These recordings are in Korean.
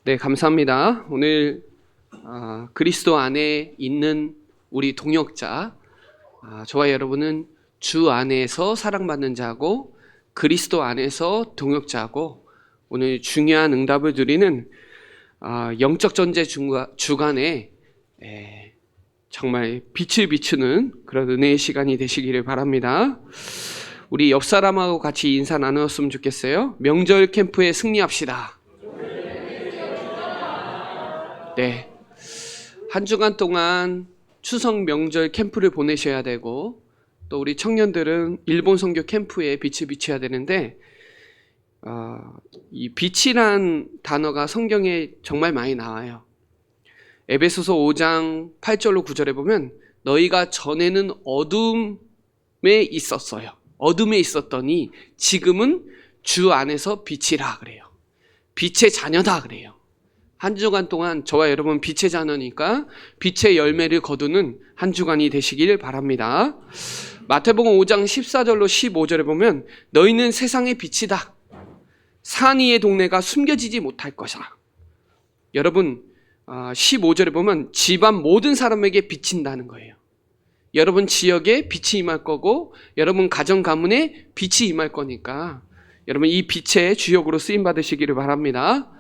네, 감사합니다. 오늘 그리스도 안에 있는 우리 동역자, 저와 여러분은 주 안에서 사랑받는 자고 그리스도 안에서 동역자고, 오늘 중요한 응답을 드리는 영적 전제 주간에 정말 빛을 비추는 그런 은혜의 시간이 되시기를 바랍니다. 우리 옆 사람하고 같이 인사 나누었으면 좋겠어요. 명절 캠프에 승리합시다. 네, 한 주간 동안 추석 명절 캠프를 보내셔야 되고, 또 우리 청년들은 일본 선교 캠프에 빛을 비춰야 되는데, 이 빛이란 단어가 성경에 정말 많이 나와요. 에베소서 5장 8절로 9절에 보면 너희가 전에는 어둠에 있었어요. 어둠에 있었더니 지금은 주 안에서 빛이라 그래요. 빛의 자녀다 그래요. 한 주간 동안 저와 여러분 빛의 자녀니까 빛의 열매를 거두는 한 주간이 되시길 바랍니다. 마태복음 5장 14절로 15절에 보면 너희는 세상의 빛이다. 산 위의 동네가 숨겨지지 못할 것이다. 여러분 15절에 보면 집안 모든 사람에게 비친다는 거예요. 여러분 지역에 빛이 임할 거고 여러분 가정 가문에 빛이 임할 거니까 여러분 이 빛의 주역으로 쓰임 받으시기를 바랍니다.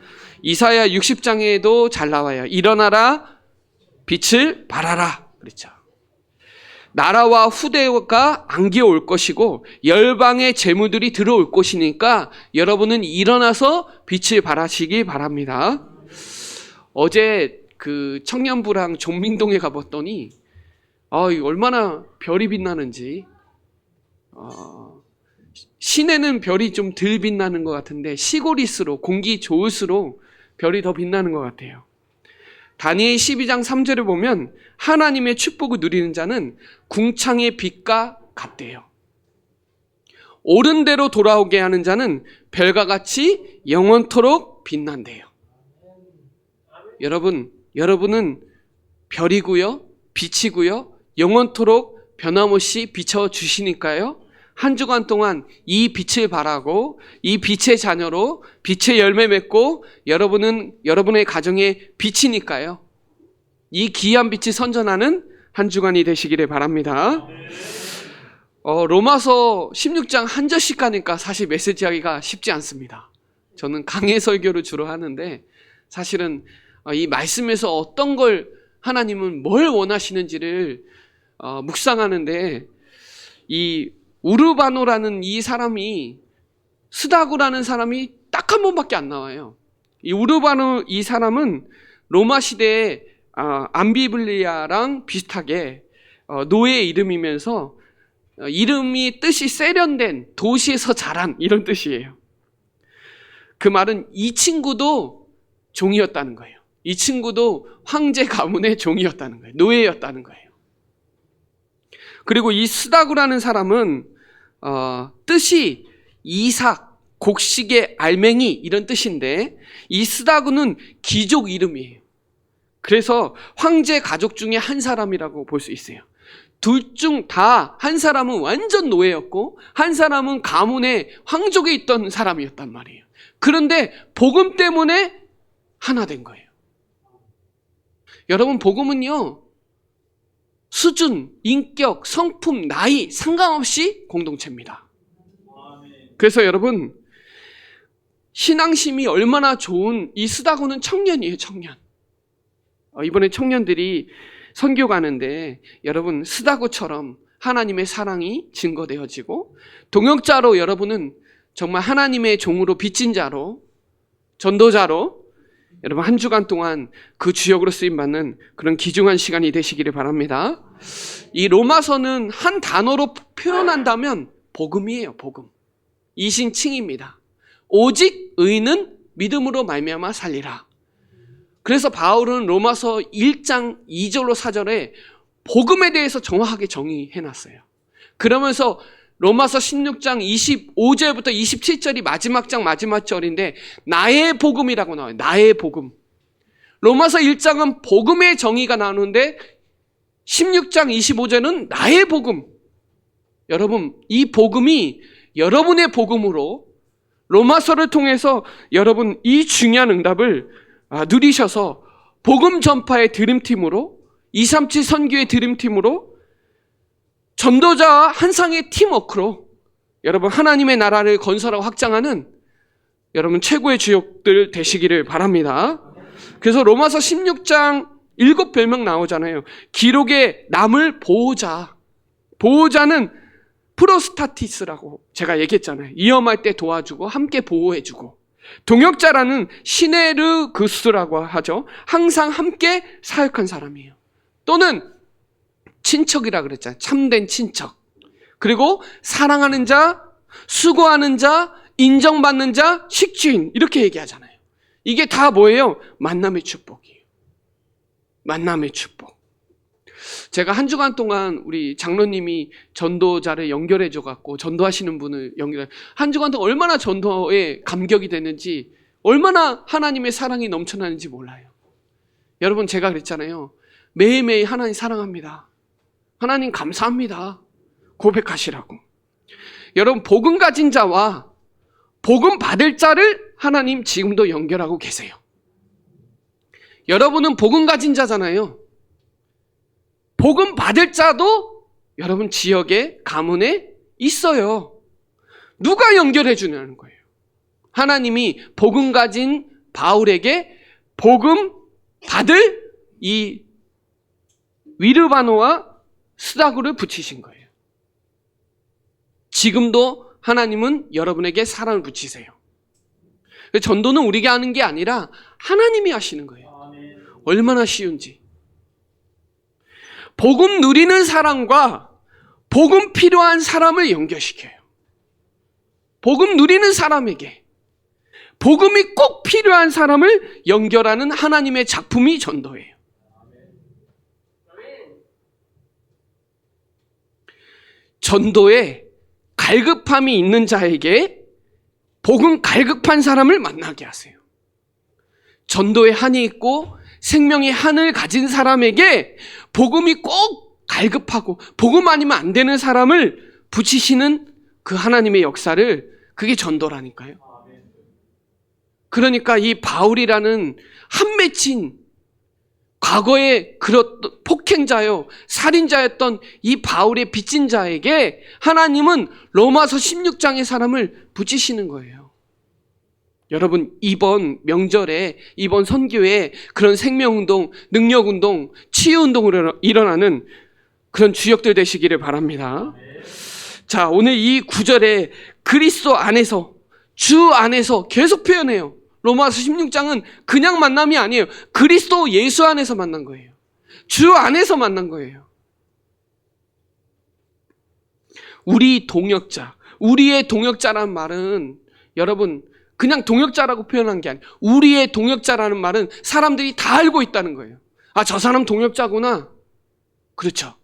이사야 60장에도 잘 나와요. 일어나라 빛을 발하라 그랬죠. 나라와 후대가 안겨 올 것이고 열방의 재물들이 들어올 것이니까 여러분은 일어나서 빛을 발하시기 바랍니다. 어제 그 청년부랑 종민동에 가봤더니 얼마나 별이 빛나는지, 시내는 별이 좀 덜 빛나는 것 같은데 시골일수록 공기 좋을수록 별이 더 빛나는 것 같아요. 다니엘 12장 3절을 보면 하나님의 축복을 누리는 자는 궁창의 빛과 같대요. 옳은 대로 돌아오게 하는 자는 별과 같이 영원토록 빛난대요. 여러분은 별이고요, 빛이고요, 영원토록 변함없이 비춰주시니까요. 한 주간 동안 이 빛을 바라고 이 빛의 자녀로 빛의 열매 맺고 여러분은 여러분의 가정에 빛이니까요. 이 귀한 빛이 선전하는 한 주간이 되시기를 바랍니다. 로마서 16장 한 절씩 가니까 사실 메시지하기가 쉽지 않습니다. 저는 강해 설교를 주로 하는데 사실은 이 말씀에서 어떤 걸 하나님은 뭘 원하시는지를 묵상하는데, 이 우르바노라는 이 사람이, 스다구라는 사람이 딱 한 번밖에 안 나와요. 이 우르바노 이 사람은 로마 시대의 암비블리아랑 비슷하게 노예의 이름이면서 이름이 뜻이 세련된 도시에서 자란 이런 뜻이에요. 그 말은 이 친구도 종이었다는 거예요. 이 친구도 황제 가문의 종이었다는 거예요. 노예였다는 거예요. 그리고 이 스다구라는 사람은 뜻이 이삭, 곡식의 알맹이 이런 뜻인데, 이 스다구는 귀족 이름이에요. 그래서 황제 가족 중에 한 사람이라고 볼 수 있어요. 둘 중 다 한 사람은 완전 노예였고 한 사람은 가문의 황족에 있던 사람이었단 말이에요. 그런데 복음 때문에 하나 된 거예요. 여러분, 복음은요, 수준, 인격, 성품, 나이 상관없이 공동체입니다. 그래서 여러분, 신앙심이 얼마나 좋은 이 스다고는 청년이에요, 청년. 이번에 청년들이 선교 가는데 여러분 스다고처럼 하나님의 사랑이 증거되어지고, 동역자로 여러분은 정말 하나님의 종으로 빚진 자로, 전도자로 여러분 한 주간 동안 그 주역으로 쓰임받는 그런 귀중한 시간이 되시기를 바랍니다. 이 로마서는 한 단어로 표현한다면 복음이에요. 복음. 이신칭입니다. 오직 의는 믿음으로 말미암아 살리라. 그래서 바울은 로마서 1장 2절로 4절에 복음에 대해서 정확하게 정의해놨어요. 그러면서 로마서 16장 25절부터 27절이 마지막 장 마지막 절인데 나의 복음이라고 나와요. 나의 복음. 로마서 1장은 복음의 정의가 나오는데 16장 25절은 나의 복음. 여러분, 이 복음이 여러분의 복음으로 로마서를 통해서 여러분 이 중요한 응답을 누리셔서 복음 전파의 드림팀으로 237 선교의 드림팀으로 전도자와 한상의 팀워크로 여러분 하나님의 나라를 건설하고 확장하는 여러분 최고의 주역들 되시기를 바랍니다. 그래서 로마서 16장 7별명 나오잖아요. 기록에 남을 보호자. 보호자는 프로스타티스라고 제가 얘기했잖아요. 위험할 때 도와주고 함께 보호해주고. 동역자라는 시네르그스라고 하죠. 항상 함께 사역한 사람이에요. 또는 친척이라 그랬잖아요. 참된 친척. 그리고 사랑하는 자, 수고하는 자, 인정받는 자, 식주인 이렇게 얘기하잖아요. 이게 다 뭐예요? 만남의 축복이에요. 만남의 축복. 제가 한 주간 동안 우리 장로님이 전도자를 연결해 줘갖고 전도하시는 분을 연결해 한 주간 동안 얼마나 전도에 감격이 됐는지 얼마나 하나님의 사랑이 넘쳐나는지 몰라요. 여러분 제가 그랬잖아요. 매일매일 하나님 사랑합니다. 하나님 감사합니다. 고백하시라고. 여러분 복음 가진 자와 복음 받을 자를 하나님 지금도 연결하고 계세요. 여러분은 복음 가진 자잖아요. 복음 받을 자도 여러분 지역에 가문에 있어요. 누가 연결해 주냐는 거예요. 하나님이 복음 가진 바울에게 복음 받을 이 위르바노와 스다구를 붙이신 거예요. 지금도 하나님은 여러분에게 사랑을 붙이세요. 전도는 우리가 하는 게 아니라 하나님이 하시는 거예요. 얼마나 쉬운지. 복음 누리는 사람과 복음 필요한 사람을 연결시켜요. 복음 누리는 사람에게 복음이 꼭 필요한 사람을 연결하는 하나님의 작품이 전도예요. 전도에 갈급함이 있는 자에게 복음 갈급한 사람을 만나게 하세요. 전도에 한이 있고 생명의 한을 가진 사람에게 복음이 꼭 갈급하고 복음 아니면 안 되는 사람을 붙이시는 그 하나님의 역사를 그게 전도라니까요. 그러니까 이 바울이라는 한 맺힌 과거에 그런 폭행자요 살인자였던 이 바울의 빚진 자에게 하나님은 로마서 16장의 사람을 붙이시는 거예요. 여러분 이번 명절에 이번 선교에 그런 생명운동, 능력운동, 치유운동으로 일어나는 그런 주역들 되시기를 바랍니다. 자, 오늘 이 구절에 그리스도 안에서 주 안에서 계속 표현해요. 로마서 16장은 그냥 만남이 아니에요. 그리스도 예수 안에서 만난 거예요. 주 안에서 만난 거예요. 우리 동역자, 우리의 동역자라는 말은 여러분 그냥 동역자라고 표현한 게 아니에요. 우리의 동역자라는 말은 사람들이 다 알고 있다는 거예요. 아, 저 사람 동역자구나. 그렇죠.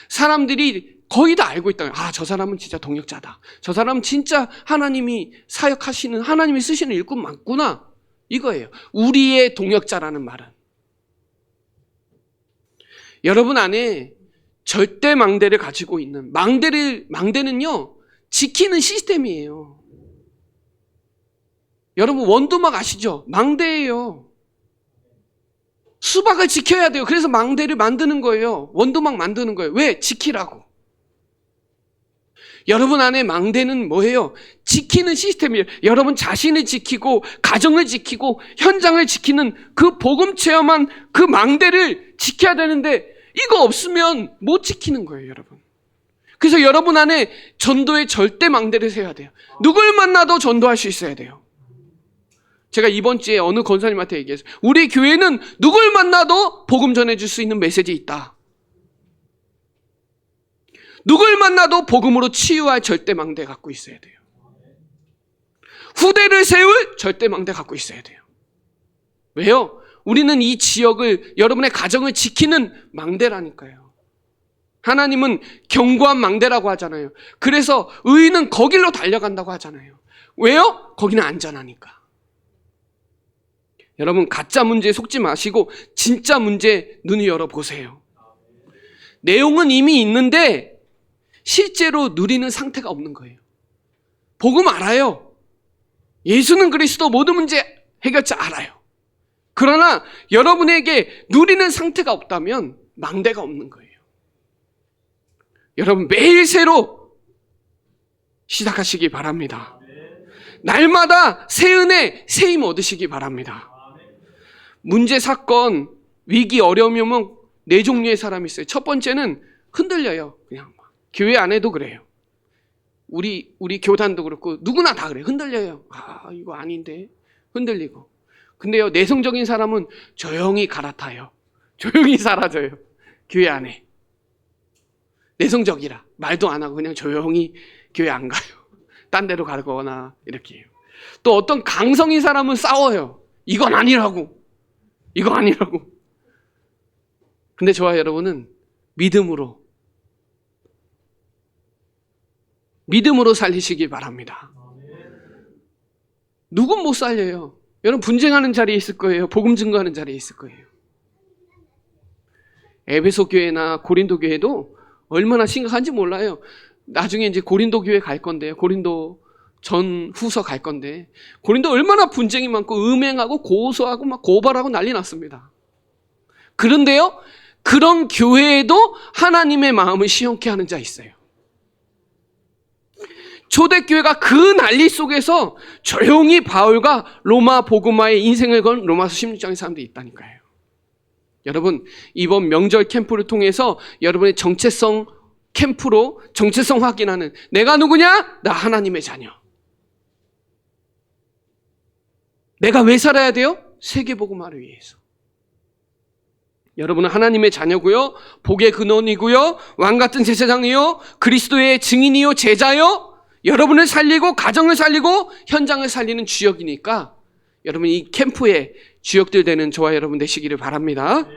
사람들이 거의 다 알고 있다는 거예요. 아, 저 사람은 진짜 동역자다. 저 사람은 진짜 하나님이 사역하시는, 하나님이 쓰시는 일꾼 맞구나. 이거예요. 우리의 동역자라는 말은. 여러분 안에 절대 망대를 가지고 있는 망대는요 지키는 시스템이에요. 여러분 원두막 아시죠? 망대예요. 수박을 지켜야 돼요. 그래서 망대를 만드는 거예요. 원두막 만드는 거예요. 왜? 지키라고. 여러분 안에 망대는 뭐예요? 지키는 시스템이에요. 여러분 자신을 지키고 가정을 지키고 현장을 지키는 그 복음 체험한 그 망대를 지켜야 되는데 이거 없으면 못 지키는 거예요, 여러분. 그래서 여러분 안에 전도의 절대 망대를 세워야 돼요. 누굴 만나도 전도할 수 있어야 돼요. 제가 이번 주에 어느 권사님한테 얘기했어요. 우리 교회는 누굴 만나도 복음 전해줄 수 있는 메시지 있다. 누굴 만나도 복음으로 치유할 절대망대 갖고 있어야 돼요. 후대를 세울 절대망대 갖고 있어야 돼요. 왜요? 우리는 이 지역을, 여러분의 가정을 지키는 망대라니까요. 하나님은 견고한 망대라고 하잖아요. 그래서 의인은 거길로 달려간다고 하잖아요. 왜요? 거기는 안전하니까. 여러분 가짜 문제에 속지 마시고 진짜 문제에 눈을 열어보세요. 내용은 이미 있는데 실제로 누리는 상태가 없는 거예요. 복음 알아요. 예수는 그리스도 모든 문제 해결자 알아요. 그러나 여러분에게 누리는 상태가 없다면 망대가 없는 거예요. 여러분 매일 새로 시작하시기 바랍니다. 날마다 새 은혜, 새 힘 얻으시기 바랍니다. 문제, 사건, 위기, 어려움이 오면 네 종류의 사람이 있어요. 첫 번째는 흔들려요. 그냥 교회 안에도 그래요. 우리 교단도 그렇고 누구나 다 그래요. 흔들려요. 아, 이거 아닌데. 흔들리고. 근데요, 내성적인 사람은 조용히 갈아타요. 조용히 사라져요. 교회 안에. 내성적이라 말도 안 하고 그냥 조용히 교회 안 가요. 딴 데로 가거나 이렇게 해요. 또 어떤 강성인 사람은 싸워요. 이건 아니라고. 이거 아니라고. 근데 저와 여러분은 믿음으로 살리시기 바랍니다. 누군 못 살려요. 여러분 분쟁하는 자리에 있을 거예요. 복음 증거하는 자리에 있을 거예요. 에베소 교회나 고린도 교회도 얼마나 심각한지 몰라요. 나중에 이제 고린도 교회 갈 건데요. 고린도 전 후서 갈 건데 고린도 얼마나 분쟁이 많고 음행하고 고소하고 막 고발하고 난리 났습니다. 그런데요, 그런 교회에도 하나님의 마음을 시원케 하는 자 있어요. 초대교회가 그 난리 속에서 조용히 바울과 로마 복음화의 인생을 건 로마서 16장의 사람들이 있다니까요. 여러분, 이번 명절 캠프를 통해서 여러분의 정체성 캠프로 정체성 확인하는, 내가 누구냐? 나 하나님의 자녀. 내가 왜 살아야 돼요? 세계복음화를 위해서. 여러분은 하나님의 자녀고요, 복의 근원이고요, 왕같은 제사장이요, 그리스도의 증인이요, 제자요, 여러분을 살리고 가정을 살리고 현장을 살리는 주역이니까 여러분 이 캠프의 주역들 되는 저와 여러분 되시기를 바랍니다.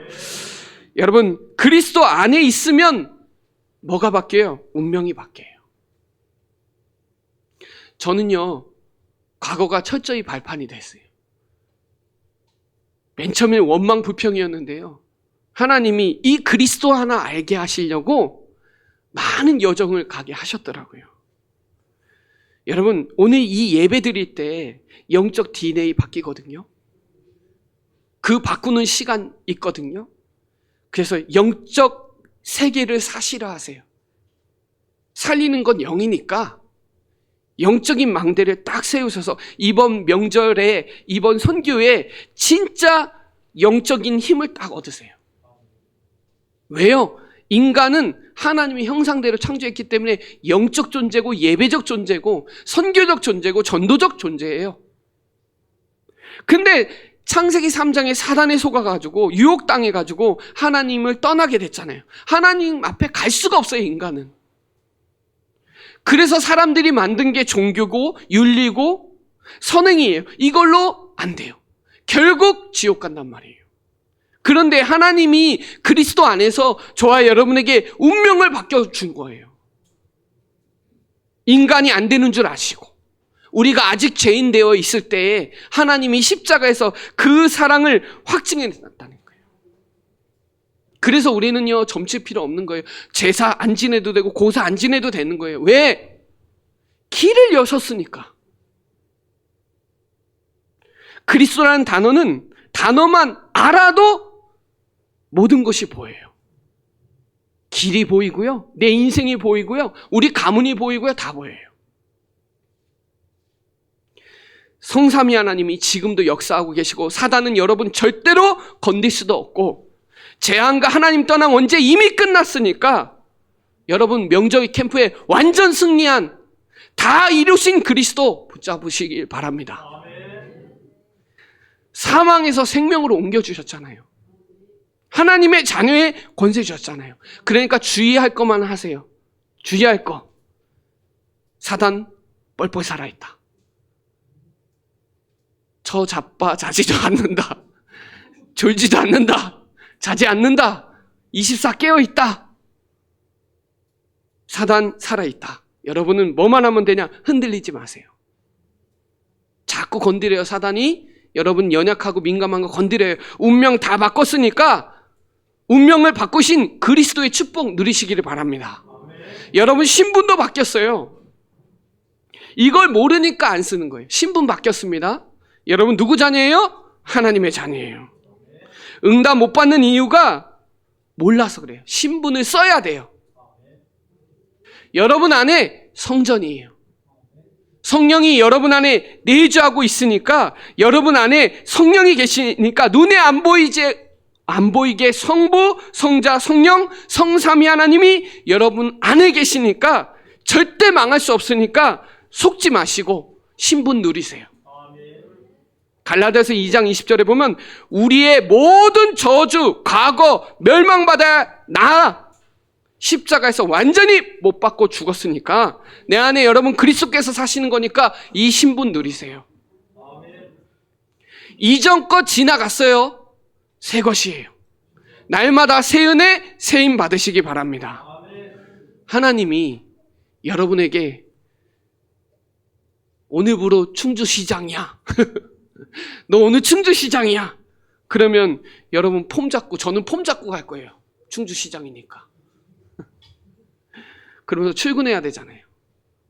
여러분 그리스도 안에 있으면 뭐가 바뀌어요? 운명이 바뀌어요. 저는요, 과거가 철저히 발판이 됐어요. 맨 처음엔 원망 불평이었는데요, 하나님이 이 그리스도 하나 알게 하시려고 많은 여정을 가게 하셨더라고요. 여러분 오늘 이 예배 드릴 때 영적 DNA 바뀌거든요. 그 바꾸는 시간 있거든요. 그래서 영적 세계를 사실화하세요. 살리는 건 영이니까 영적인 망대를 딱 세우셔서 이번 명절에, 이번 선교에 진짜 영적인 힘을 딱 얻으세요. 왜요? 인간은 하나님의 형상대로 창조했기 때문에 영적 존재고 예배적 존재고 선교적 존재고 전도적 존재예요. 근데 창세기 3장에 사단에 속아가지고 유혹당해가지고 하나님을 떠나게 됐잖아요. 하나님 앞에 갈 수가 없어요, 인간은. 그래서 사람들이 만든 게 종교고 윤리고 선행이에요. 이걸로 안 돼요. 결국 지옥 간단 말이에요. 그런데 하나님이 그리스도 안에서 저와 여러분에게 운명을 바꿔준 거예요. 인간이 안 되는 줄 아시고 우리가 아직 죄인 되어 있을 때에 하나님이 십자가에서 그 사랑을 확증해놨다는 거예요. 그래서 우리는요, 점칠 필요 없는 거예요. 제사 안 지내도 되고 고사 안 지내도 되는 거예요. 왜? 길을 여셨으니까. 그리스도라는 단어는 단어만 알아도 모든 것이 보여요. 길이 보이고요, 내 인생이 보이고요, 우리 가문이 보이고요, 다 보여요. 성삼위 하나님이 지금도 역사하고 계시고 사단은 여러분 절대로 건들 수도 없고 재앙과 하나님 떠남 언제 이미 끝났으니까 여러분 명절 캠프에 완전 승리한 다 이루신 그리스도 붙잡으시길 바랍니다. 사망에서 생명으로 옮겨주셨잖아요. 하나님의 자녀의 권세 주셨잖아요. 그러니까 주의할 것만 하세요. 주의할 거. 사단 뻘뻘 살아있다. 저 자지도 않는다. 졸지도 않는다. 자지 않는다. 24 깨어있다. 사단 살아있다. 여러분은 뭐만 하면 되냐? 흔들리지 마세요. 자꾸 건드려요. 사단이 여러분 연약하고 민감한 거 건드려요. 운명 다 바꿨으니까 운명을 바꾸신 그리스도의 축복 누리시기를 바랍니다. 여러분 신분도 바뀌었어요. 이걸 모르니까 안 쓰는 거예요. 신분 바뀌었습니다. 여러분 누구 자녀예요? 하나님의 자녀예요. 응답 못 받는 이유가 몰라서 그래요. 신분을 써야 돼요. 여러분 안에 성전이에요. 성령이 여러분 안에 내주하고 있으니까, 여러분 안에 성령이 계시니까 눈에 안 보이게 성부, 성자, 성령, 성삼위 하나님이 여러분 안에 계시니까 절대 망할 수 없으니까 속지 마시고 신분 누리세요. 갈라디아서 2장 20절에 보면 우리의 모든 저주, 과거, 멸망받아야 나 십자가에서 완전히 못 받고 죽었으니까 내 안에 여러분 그리스도께서 사시는 거니까 이 신분 누리세요. 이전 것 지나갔어요. 새 것이에요. 날마다 새 은혜, 새 힘 받으시기 바랍니다. 하나님이 여러분에게 오늘부로 충주시장이야. 너 오늘 충주시장이야. 그러면 여러분 폼 잡고, 저는 폼 잡고 갈 거예요. 충주시장이니까. 그러면서 출근해야 되잖아요.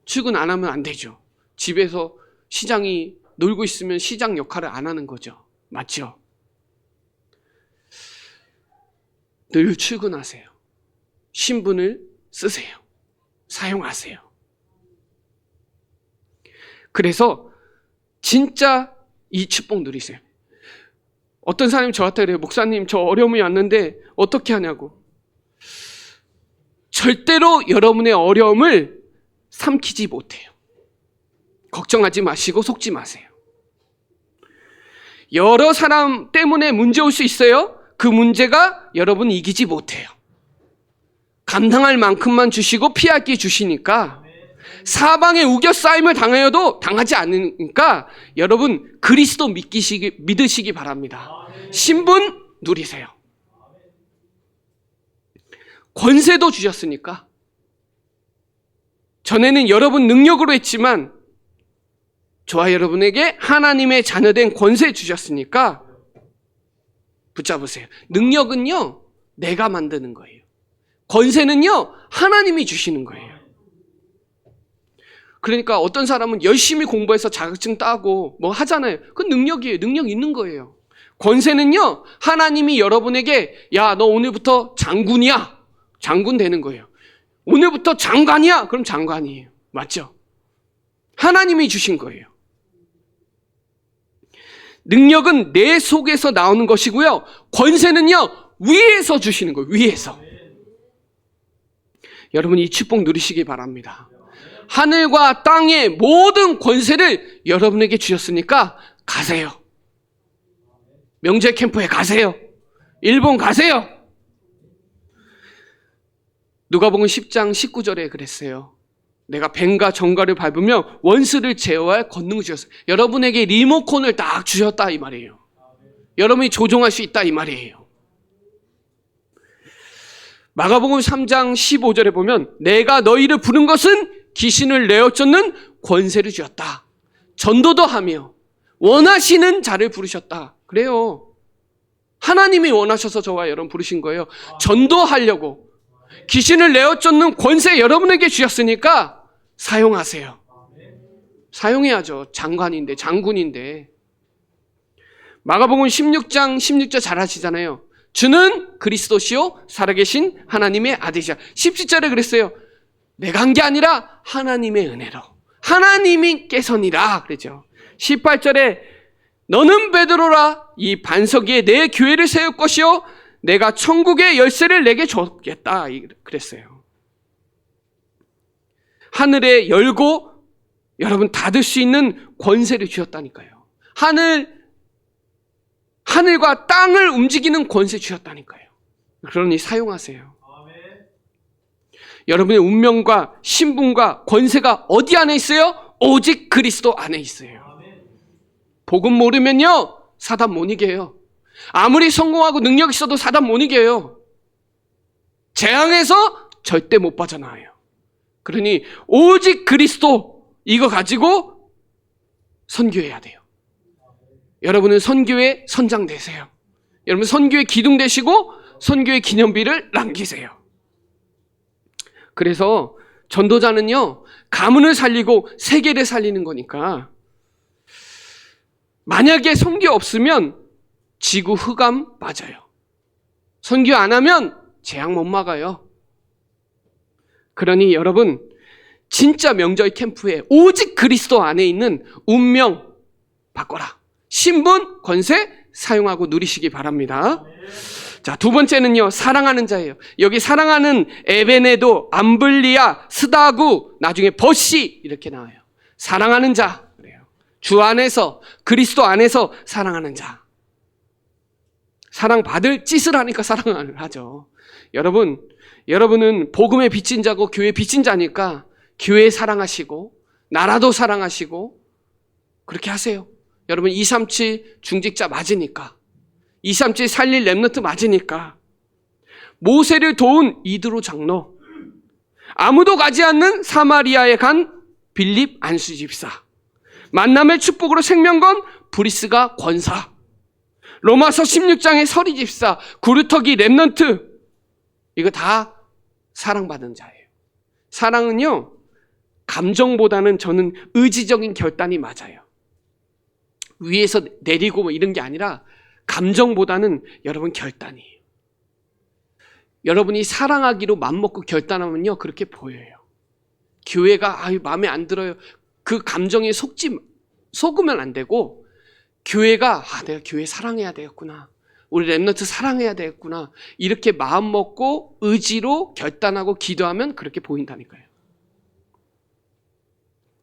출근 안 하면 안 되죠. 집에서 시장이 놀고 있으면 시장 역할을 안 하는 거죠. 맞죠? 늘 출근하세요. 신분을 쓰세요. 사용하세요. 그래서 진짜 이 축복 누리세요. 어떤 사람이 저한테 그래요. 목사님, 저 어려움이 왔는데 어떻게 하냐고. 절대로 여러분의 어려움을 삼키지 못해요. 걱정하지 마시고 속지 마세요. 여러 사람 때문에 문제 올 수 있어요. 그 문제가 여러분 이기지 못해요. 감당할 만큼만 주시고 피할 게 주시니까, 사방에 우겨싸임을 당하여도 당하지 않으니까 여러분 그리스도 믿으시기 바랍니다. 신분 누리세요. 권세도 주셨으니까. 전에는 여러분 능력으로 했지만 저와 여러분에게 하나님의 자녀된 권세 주셨으니까 붙잡으세요. 능력은요, 내가 만드는 거예요. 권세는요, 하나님이 주시는 거예요. 그러니까 어떤 사람은 열심히 공부해서 자격증 따고 뭐 하잖아요. 그건 능력이에요. 능력 있는 거예요. 권세는요, 하나님이 여러분에게 야, 너 오늘부터 장군이야. 장군 되는 거예요. 오늘부터 장관이야. 그럼 장관이에요. 맞죠? 하나님이 주신 거예요. 능력은 내 속에서 나오는 것이고요. 권세는요, 위에서 주시는 거예요. 위에서. 여러분 이 축복 누리시기 바랍니다. 하늘과 땅의 모든 권세를 여러분에게 주셨으니까 가세요. 명절 캠프에 가세요. 일본 가세요. 누가복음 10장 19절에 그랬어요. 내가 뱀과 정갈을 밟으며 원수를 제어할 권능을 주셨어요. 여러분에게 리모컨을 딱 주셨다 이 말이에요. 여러분이 조종할 수 있다 이 말이에요. 마가복음 3장 15절에 보면 내가 너희를 부른 것은 귀신을 내어 쫓는 권세를 주었다. 전도도 하며 원하시는 자를 부르셨다. 그래요. 하나님이 원하셔서 저와 여러분 부르신 거예요. 전도하려고. 귀신을 내어 쫓는 권세 여러분에게 주셨으니까 사용하세요. 사용해야죠. 장관인데, 장군인데. 마가복음 16장 16절 잘 하시잖아요. 주는 그리스도시요 살아계신 하나님의 아들이시라. 17절에 그랬어요. 내가 한 게 아니라 하나님의 은혜로. 하나님께서니라 그랬죠. 18절에 너는 베드로라. 이 반석 위에 내 교회를 세울 것이요 내가 천국의 열쇠를 내게 줬겠다 그랬어요. 하늘에 열고 여러분 닫을 수 있는 권세를 주셨다니까요. 하늘과 땅을 움직이는 권세 주셨다니까요. 그러니 사용하세요. 여러분의 운명과 신분과 권세가 어디 안에 있어요? 오직 그리스도 안에 있어요. 복음 모르면요 사단 못 이겨요. 아무리 성공하고 능력 있어도 사단 못 이겨요. 재앙에서 절대 못 빠져나와요. 그러니 오직 그리스도 이거 가지고 선교해야 돼요. 여러분은 선교의 선장 되세요. 여러분 선교의 기둥 되시고 선교의 기념비를 남기세요. 그래서 전도자는요 가문을 살리고 세계를 살리는 거니까 만약에 선교 없으면 지구 흑암 맞아요. 선교 안 하면 재앙 못 막아요. 그러니 여러분, 진짜 명절 캠프에 오직 그리스도 안에 있는 운명 바꿔라. 신분, 권세 사용하고 누리시기 바랍니다. 자, 두 번째는요, 사랑하는 자예요. 여기 사랑하는 에베네도, 암블리아, 스다구, 나중에 버시 이렇게 나와요. 사랑하는 자. 그래요. 주 안에서, 그리스도 안에서 사랑하는 자. 사랑받을 짓을 하니까 사랑을 하죠. 여러분은 복음에 빚진 자고 교회에 빚진 자니까 교회 사랑하시고 나라도 사랑하시고 그렇게 하세요. 여러분 237 중직자 맞으니까, 237 살릴 렘넌트 맞으니까, 모세를 도운 이드로 장로, 아무도 가지 않는 사마리아에 간 빌립 안수 집사, 만남의 축복으로 생명건 브리스가 권사, 로마서 16장의 서리 집사, 구루터기 렘넌트, 이거 다 사랑받은 자예요. 사랑은요, 감정보다는 저는 의지적인 결단이 맞아요. 위에서 내리고 뭐 이런 게 아니라 감정보다는 여러분 결단이에요. 여러분이 사랑하기로 맘먹고 결단하면요, 그렇게 보여요. 교회가 마음에 안 들어요. 그 감정에 속으면 안 되고, 교회가 내가 교회 사랑해야 되겠구나, 우리 렘넌트 사랑해야 되겠구나, 이렇게 마음 먹고 의지로 결단하고 기도하면 그렇게 보인다니까요.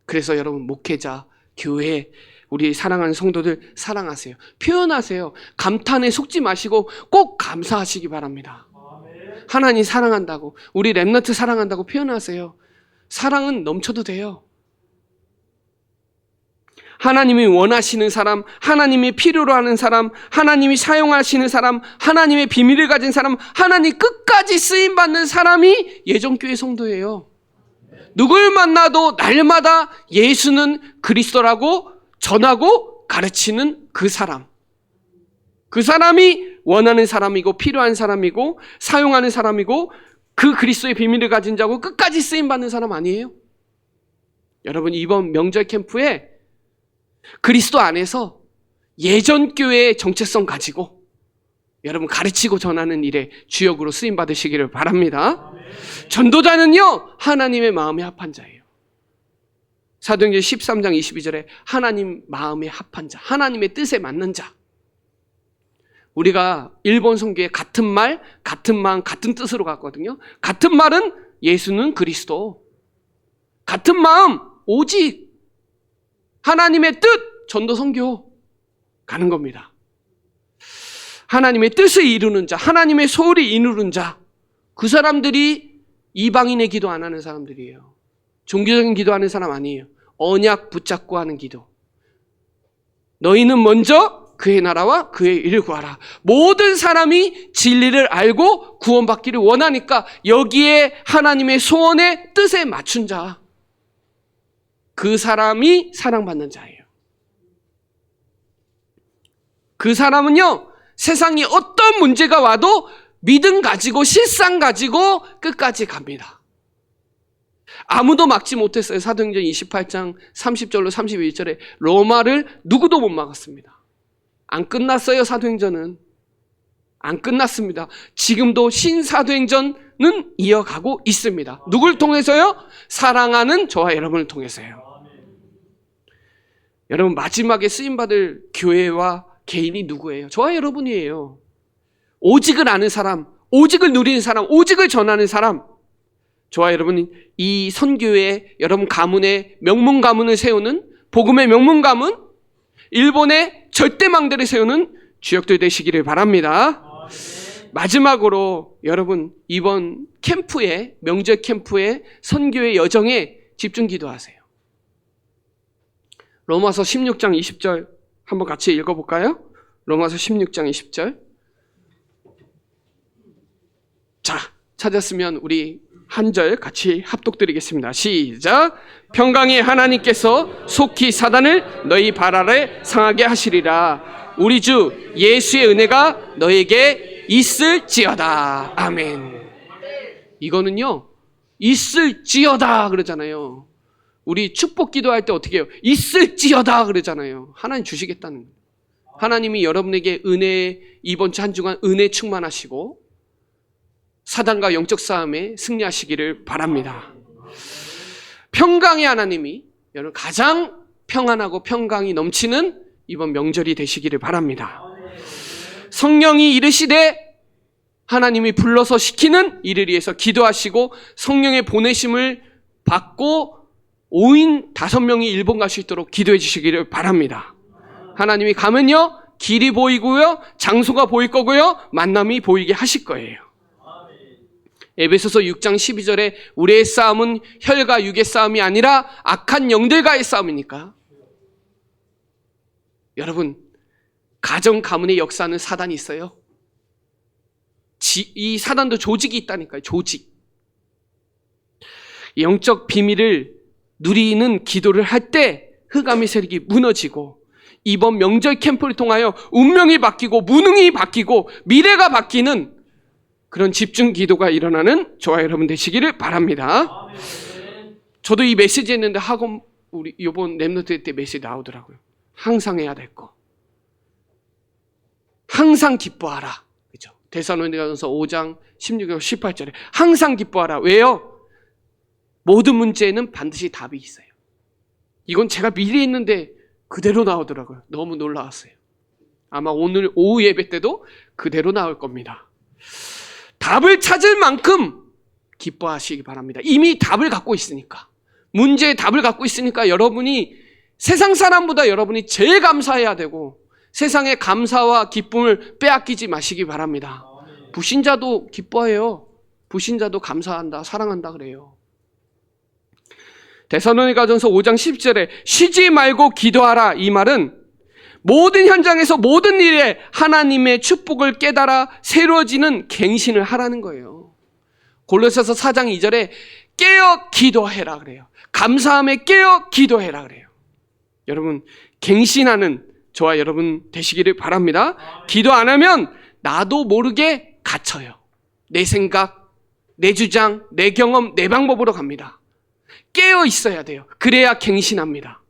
그래서 여러분 목회자, 교회, 우리 사랑하는 성도들 사랑하세요. 표현하세요. 감탄에 속지 마시고 꼭 감사하시기 바랍니다. 하나님 사랑한다고, 우리 렘넌트 사랑한다고 표현하세요. 사랑은 넘쳐도 돼요. 하나님이 원하시는 사람, 하나님이 필요로 하는 사람, 하나님이 사용하시는 사람, 하나님의 비밀을 가진 사람, 하나님 끝까지 쓰임받는 사람이 예정교회 성도예요. 누굴 만나도 날마다 예수는 그리스도라고 전하고 가르치는 그 사람. 그 사람이 원하는 사람이고 필요한 사람이고 사용하는 사람이고 그 그리스도의 비밀을 가진 자고 끝까지 쓰임받는 사람 아니에요? 여러분 이번 명절 캠프에 그리스도 안에서 예전 교회의 정체성 가지고 여러분 가르치고 전하는 일에 주역으로 쓰임 받으시기를 바랍니다. 전도자는요, 하나님의 마음에 합한 자예요. 사도행전 13장 22절에 하나님 마음에 합한 자, 하나님의 뜻에 맞는 자. 우리가 일본 선교에 같은 말, 같은 마음, 같은 뜻으로 갔거든요. 같은 말은 예수는 그리스도. 같은 마음, 오직 하나님의 뜻, 전도 선교 가는 겁니다. 하나님의 뜻을 이루는 자, 하나님의 소울이 이루는 자, 그 사람들이 이방인의 기도 안 하는 사람들이에요. 종교적인 기도하는 사람 아니에요. 언약 붙잡고 하는 기도. 너희는 먼저 그의 나라와 그의 일을 구하라. 모든 사람이 진리를 알고 구원받기를 원하니까 여기에 하나님의 소원의 뜻에 맞춘 자, 그 사람이 사랑받는 자예요. 그 사람은요, 세상이 어떤 문제가 와도 믿음 가지고 실상 가지고 끝까지 갑니다. 아무도 막지 못했어요. 사도행전 28장 30절로 31절에 로마를 누구도 못 막았습니다. 안 끝났어요. 사도행전은 안 끝났습니다. 지금도 신사도행전은 이어가고 있습니다. 누굴 통해서요? 사랑하는 저와 여러분을 통해서요. 여러분 마지막에 쓰임받을 교회와 개인이 누구예요? 저와 여러분이에요. 오직을 아는 사람, 오직을 누리는 사람, 오직을 전하는 사람. 저와 여러분이 이 선교회 여러분 가문의 명문 가문을 세우는, 복음의 명문 가문, 일본의 절대망대를 세우는 주역들 되시기를 바랍니다. 마지막으로 여러분 이번 캠프에, 명절 캠프에, 선교의 여정에 집중 기도하세요. 로마서 16장 20절 한번 같이 읽어볼까요? 로마서 16장 20절. 자, 찾았으면 우리 한 절 같이 합독드리겠습니다. 시작. 평강의 하나님께서 속히 사단을 너희 발 아래 상하게 하시리라. 우리 주 예수의 은혜가 너에게 있을지어다. 아멘. 이거는요, 있을지어다 그러잖아요. 우리 축복 기도할 때 어떻게 해요? 있을지어다 그러잖아요. 하나님 주시겠다는. 하나님이 여러분에게 은혜, 이번 주 한 주간 은혜 충만하시고 사단과 영적 싸움에 승리하시기를 바랍니다. 평강의 하나님이 여러분 가장 평안하고 평강이 넘치는 이번 명절이 되시기를 바랍니다. 성령이 이르시되 하나님이 불러서 시키는 이를 위해서 기도하시고 성령의 보내심을 받고 5인 5명이 일본 갈 수 있도록 기도해 주시기를 바랍니다. 하나님이 가면요 길이 보이고요 장소가 보일 거고요 만남이 보이게 하실 거예요. 에베소서 6장 12절에 우리의 싸움은 혈과 육의 싸움이 아니라 악한 영들과의 싸움이니까. 여러분 가정 가문의 역사는 사단이 있어요. 이 사단도 조직이 있다니까요. 조직. 영적 비밀을 누리는 기도를 할 때 흑암의 세력이 무너지고 이번 명절 캠프를 통하여 운명이 바뀌고 무능이 바뀌고 미래가 바뀌는 그런 집중 기도가 일어나는 저와 여러분 되시기를 바랍니다. 저도 이 메시지 했는데 학원 우리 이번 랩노트 때 메시지 나오더라고요. 항상 해야 될 거. 항상 기뻐하라. 그죠? 데살로니가전서 5장 16절 18절에 항상 기뻐하라. 왜요? 모든 문제에는 반드시 답이 있어요. 이건 제가 미리 했는데 그대로 나오더라고요. 너무 놀라웠어요. 아마 오늘 오후 예배 때도 그대로 나올 겁니다. 답을 찾을 만큼 기뻐하시기 바랍니다. 이미 답을 갖고 있으니까. 문제의 답을 갖고 있으니까 여러분이 세상 사람보다 여러분이 제일 감사해야 되고 세상의 감사와 기쁨을 빼앗기지 마시기 바랍니다. 불신자도 기뻐해요. 불신자도 감사한다, 사랑한다 그래요. 데살로니가전서 5장 10절에 쉬지 말고 기도하라 이 말은 모든 현장에서 모든 일에 하나님의 축복을 깨달아 새로워지는 갱신을 하라는 거예요. 골로새서 4장 2절에 깨어 기도해라 그래요. 감사함에 깨어 기도해라 그래요. 여러분 갱신하는 저와 여러분 되시기를 바랍니다. 기도 안 하면 나도 모르게 갇혀요. 내 생각, 내 주장, 내 경험, 내 방법으로 갑니다. 깨어 있어야 돼요. 그래야 갱신합니다.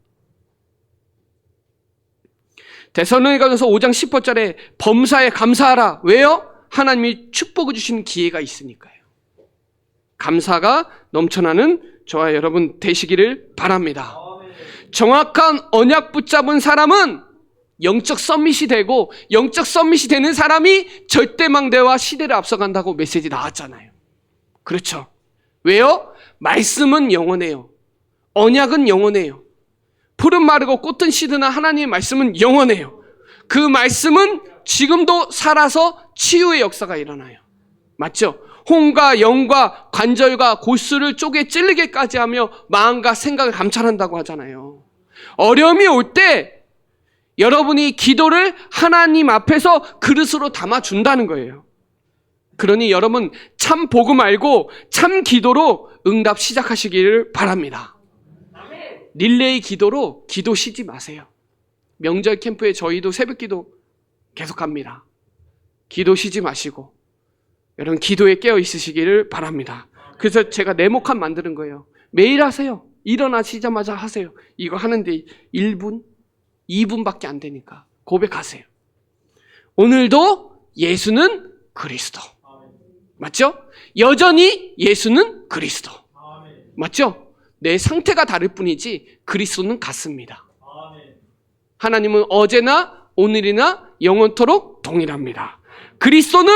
데살로니가전서 5장 10절에 범사에 감사하라. 왜요? 하나님이 축복을 주시는 기회가 있으니까요. 감사가 넘쳐나는 저와 여러분 되시기를 바랍니다. 정확한 언약 붙잡은 사람은 영적 썸밋이 되고 영적 썸밋이 되는 사람이 절대망대와 시대를 앞서간다고 메시지 나왔잖아요. 그렇죠. 왜요? 말씀은 영원해요. 언약은 영원해요. 푸른 마르고 꽃은 시드나 하나님의 말씀은 영원해요. 그 말씀은 지금도 살아서 치유의 역사가 일어나요. 맞죠? 혼과 영과 관절과 골수를 쪼개 찔리게까지 하며 마음과 생각을 감찰한다고 하잖아요. 어려움이 올 때 여러분이 기도를 하나님 앞에서 그릇으로 담아준다는 거예요. 그러니 여러분 참 복음 알고 참 기도로 응답 시작하시기를 바랍니다. 릴레이 기도로 기도 쉬지 마세요. 명절 캠프에 저희도 새벽 기도 계속합니다. 기도 쉬지 마시고 여러분 기도에 깨어 있으시기를 바랍니다. 그래서 제가 네모칸 만드는 거예요. 매일 하세요. 일어나시자마자 하세요. 이거 하는데 1분, 2분밖에 안 되니까 고백하세요. 오늘도 예수는 그리스도. 맞죠? 여전히 예수는 그리스도. 맞죠? 내 상태가 다를 뿐이지 그리스도는 같습니다. 하나님은 어제나 오늘이나 영원토록 동일합니다. 그리스도는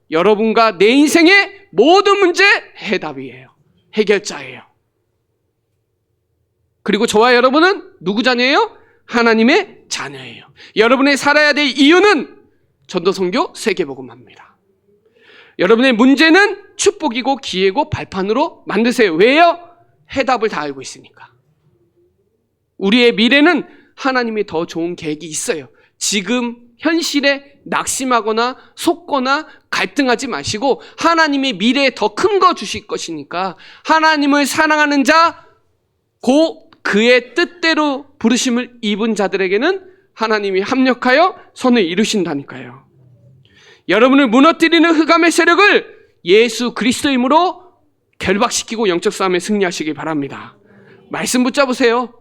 여러분과 내 인생의 모든 문제 해답이에요. 해결자예요. 그리고 저와 여러분은 누구 자녀예요? 하나님의 자녀예요. 여러분의 살아야 될 이유는 전도선교 세계복음화입니다. 여러분의 문제는 축복이고 기회고 발판으로 만드세요. 왜요? 해답을 다 알고 있으니까. 우리의 미래는 하나님이 더 좋은 계획이 있어요. 지금 현실에 낙심하거나 속거나 갈등하지 마시고 하나님의 미래에 더 큰 거 주실 것이니까 하나님을 사랑하는 자, 곧 그의 뜻대로 부르심을 입은 자들에게는 하나님이 합력하여 선을 이루신다니까요. 여러분을 무너뜨리는 흑암의 세력을 예수 그리스도의 힘으로 결박시키고 영적 싸움에 승리하시기 바랍니다. 말씀 붙잡으세요.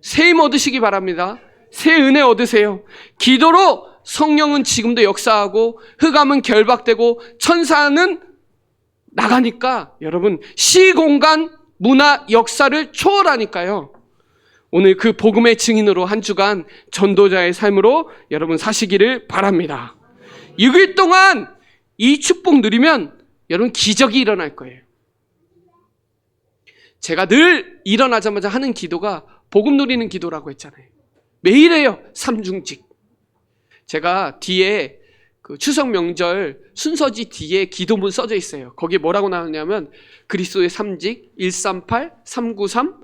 새 힘 얻으시기 바랍니다. 새 은혜 얻으세요. 기도로 성령은 지금도 역사하고 흑암은 결박되고 천사는 나가니까 여러분 시공간 문화 역사를 초월하니까요. 오늘 그 복음의 증인으로 한 주간 전도자의 삶으로 여러분 사시기를 바랍니다. 6일 동안 이 축복 누리면 여러분 기적이 일어날 거예요. 제가 늘 일어나자마자 하는 기도가 복음 누리는 기도라고 했잖아요. 매일 해요. 삼중직. 제가 뒤에 그 추석 명절 순서지 뒤에 기도문 써져 있어요. 거기에 뭐라고 나오냐면 그리스도의 삼직, 138, 393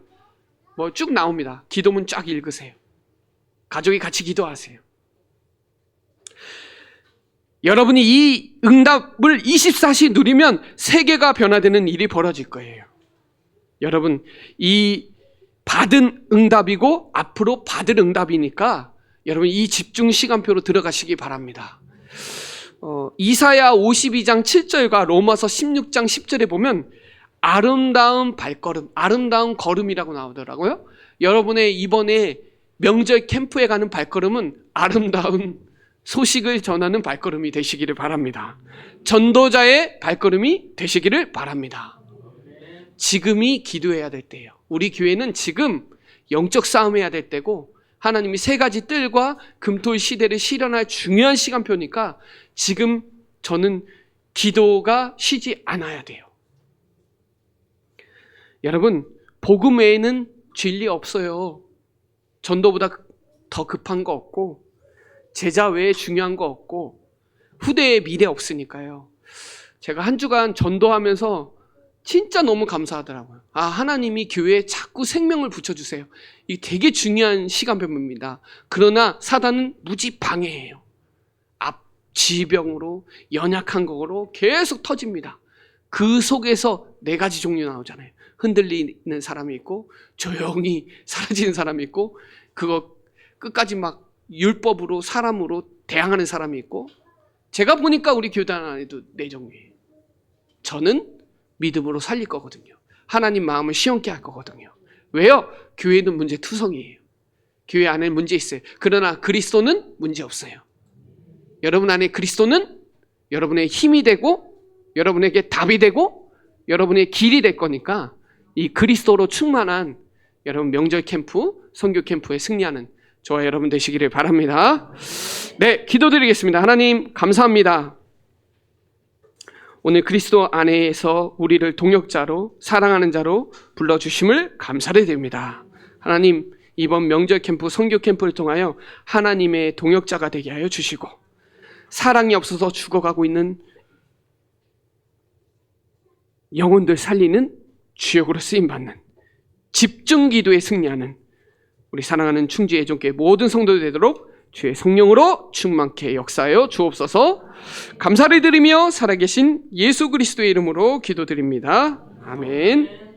뭐 쭉 나옵니다. 기도문 쫙 읽으세요. 가족이 같이 기도하세요. 여러분이 이 응답을 24시 누리면 세계가 변화되는 일이 벌어질 거예요. 여러분 이 받은 응답이고 앞으로 받을 응답이니까 여러분 이 집중 시간표로 들어가시기 바랍니다. 이사야 52장 7절과 로마서 16장 10절에 보면 아름다운 발걸음, 아름다운 걸음이라고 나오더라고요. 여러분의 이번에 명절 캠프에 가는 발걸음은 아름다운 소식을 전하는 발걸음이 되시기를 바랍니다. 전도자의 발걸음이 되시기를 바랍니다. 지금이 기도해야 될 때예요. 우리 교회는 지금 영적 싸움해야 될 때고 하나님이 세 가지 뜰과 금토일 시대를 실현할 중요한 시간표니까 지금 저는 기도가 쉬지 않아야 돼요. 여러분 복음 외에는 진리 없어요. 전도보다 더 급한 거 없고 제자 외에 중요한 거 없고 후대의 미래 없으니까요. 제가 한 주간 전도하면서 진짜 너무 감사하더라고요. 하나님이 교회에 자꾸 생명을 붙여주세요. 이게 되게 중요한 시간표입니다. 그러나 사단은 무지 방해해요. 지병으로 연약한 거로 계속 터집니다. 그 속에서 네 가지 종류 나오잖아요. 흔들리는 사람이 있고 조용히 사라지는 사람이 있고 그거 끝까지 막 율법으로 사람으로 대항하는 사람이 있고 제가 보니까 우리 교단 안에도 네 종류예요. 저는 믿음으로 살릴 거거든요. 하나님 마음을 시원케 할 거거든요. 왜요? 교회는 문제투성이에요. 교회 안에 문제 있어요. 그러나 그리스도는 문제 없어요. 여러분 안에 그리스도는 여러분의 힘이 되고 여러분에게 답이 되고 여러분의 길이 될 거니까 이 그리스도로 충만한 여러분 명절 캠프, 선교 캠프에 승리하는 저와 여러분 되시기를 바랍니다. 네, 기도드리겠습니다. 하나님 감사합니다. 오늘 그리스도 안에서 우리를 동역자로 사랑하는 자로 불러주심을 감사를 드립니다. 하나님 이번 명절 캠프, 선교 캠프를 통하여 하나님의 동역자가 되게 하여 주시고 사랑이 없어서 죽어가고 있는 영혼들 살리는 주역으로 쓰임받는 집중 기도에 승리하는 우리 사랑하는 충주의 애종교회 모든 성도들 되도록 주의 성령으로 충만케 역사하여 주옵소서. 감사를 드리며 살아계신 예수 그리스도의 이름으로 기도드립니다. 아멘.